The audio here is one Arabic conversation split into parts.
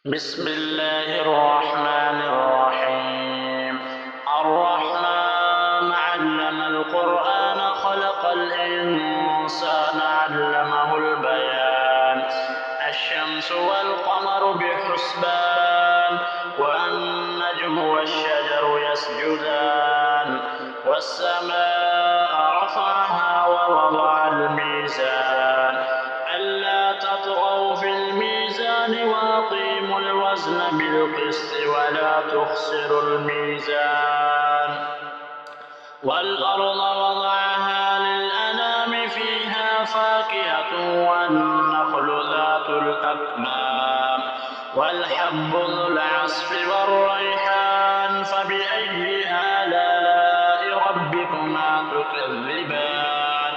بسم الله الرحمن الرحيم. الرحمن علم القرآن خلق الإنسان علمه البيان. الشمس والقمر بحسبان والنجم والشجر يسجدان والسماء رفعها ووضع الميزان ألا تطغوا في الميزان وأقيموا الوزن بالقسط ولا تخسروا الميزان والأرض وضعها للأنام فيها فاكهة والنخل ذات الأكمام والحب ذو العصف والريحان فبأي آلاء ربكما تكذبان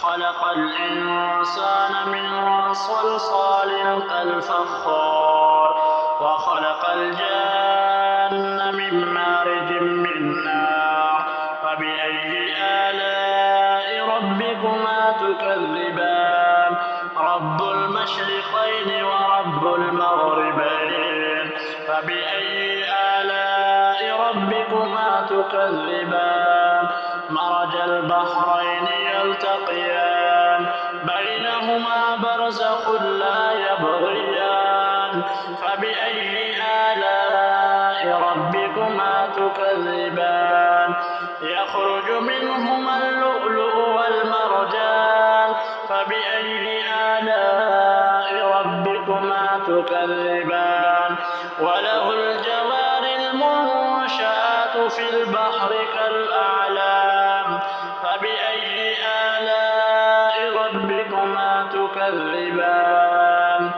خلق الإنسان من صلصال كالفخار وخلق الجان من مارج من نار فبأي آلاء ربكما تكذبان رب المشرقين ورب المغربين فبأي آلاء ربكما تكذبان مرج البحرين يلتقيان بينهما برزخ لا يبغيان فبأي آلاء ربكما تكذبان يخرج منهما اللؤلؤ والمرجان فبأي آلاء ربكما تكذبان وله الجوار المنشآت في البحر كالأعلام فبأي آلاء ربكما تكذبان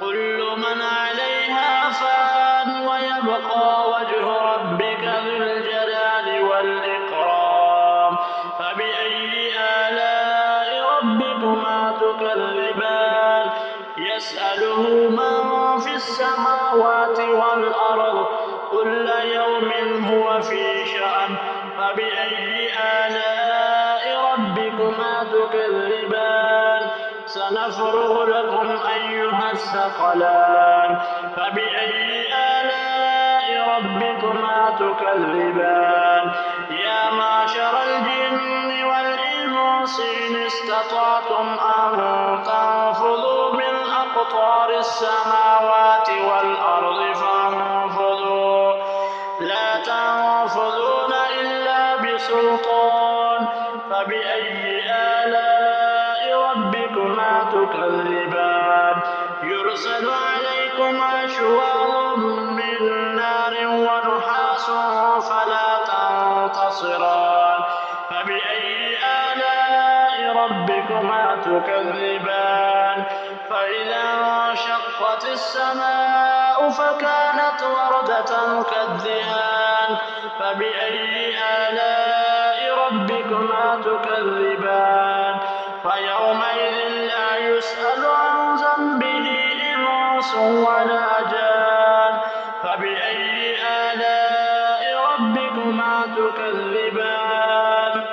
كل من عليها فان ويبقى وجه ربك ذو الجلال والإكرام فبأي آلاء ربكما تكذبان يسأله من في السماوات والأرض كل يوم هو في شأن فبأي آلاء ربكما تكذبان سنفرغ لكم أيها الثقلان فبأي آلاء ربكما تكذبان يا معشر الجن والإنس إن استطعتم أن تنفذوا من أقطار السماوات والأرض فانفذوا لا تنفذون إلا بسلطان فبأي آلاء ربكما تكذبان يرسل عليكما شواظ من نار ونحاس فلا تنتصران فبأي آلاء ربكما تكذبان فإذا انشقت السماء فكانت وردة كالدهان فبأي آلاء ربكما تكذبان فيومئذ لا يسأل عن ذنبه إنس ولا جان فبأي آلاء ربكما تكذبان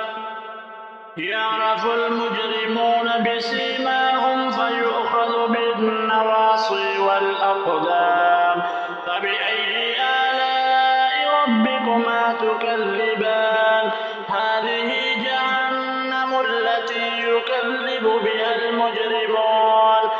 يعرف المجرمون بسيماهم فيؤخذ بالنواصي والأقدام فبأي آلاء ربكما تكذبان هذه جهنم التي يكذب بها المجرمون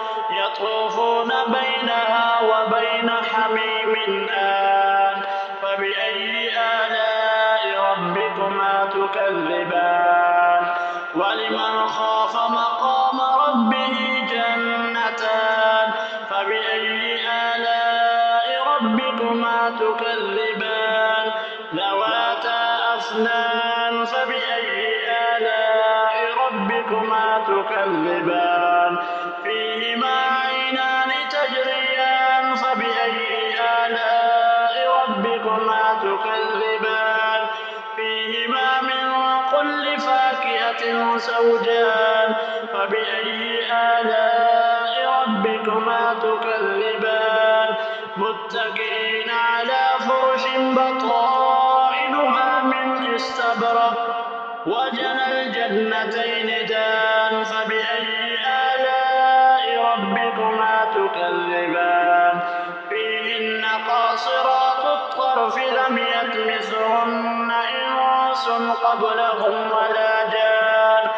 يطوفون بينها وبين حميم آن فبأي آلاء ربكما تكذبان ولمن خاف مقام ربه جنتان فبأي آلاء ربكما تكذبان ذواتا أفنان فبأي آلاء ربكما تكذبان فيهما عينان تجريان فبأي آلاء ربكما تكذبان فيهما من كل فاكهة زوجان فبأي آلاء ربكما تكذبان متكئين على فرش بطائنها من استبرق وجنى الجنتين دان فبأي آلاء ربكما تكذبان الصرف لم يطمثهن إنس قبلهم ولا جان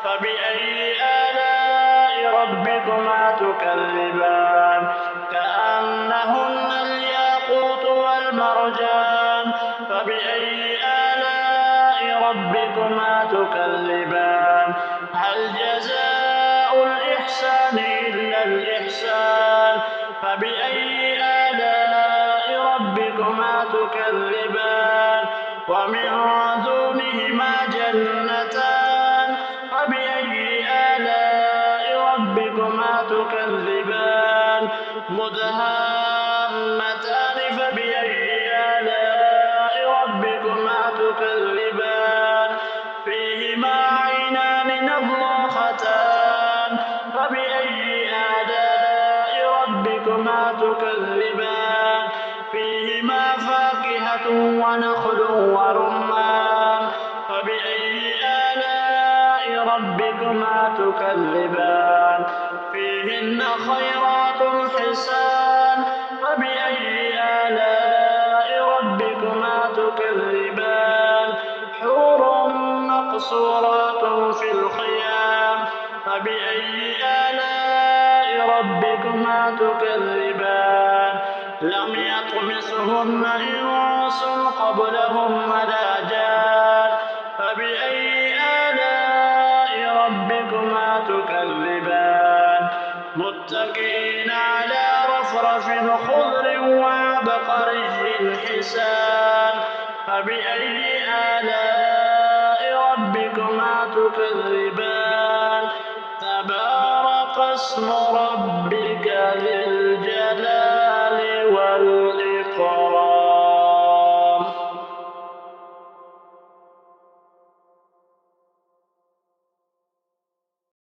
فبأي آلاء ربكما تكذبان كأنهن الياقوت والمرجان فبأي آلاء ربكما تكذبان هل جزاء الإحسان إلا الإحسان فبأي آلاء ربكما تكذبان ومن دونهما جنتان فبأي آلاء ربكما تكذبان مدهامتان فبأي آلاء ربكما تكذبان فيهما عينان نضاختان فبأي آلاء ربكما تكذبان فيهما فاكهة ونخل ورمان فبأي آلاء ربكما تكذبان فيهن خيرات حسان فبأي آلاء ربكما تكذبان حور مقصورات في الخيام فبأي آلاء ربكما تكذبان لم يطمثهن إنس قبلهم ولا جان فبأي آلاء ربكما تكذبان متكئين على رفرف خضر وعبقري حسان فبأي آلاء ربكما تكذبان تبارك اسم ربك ذي الجلال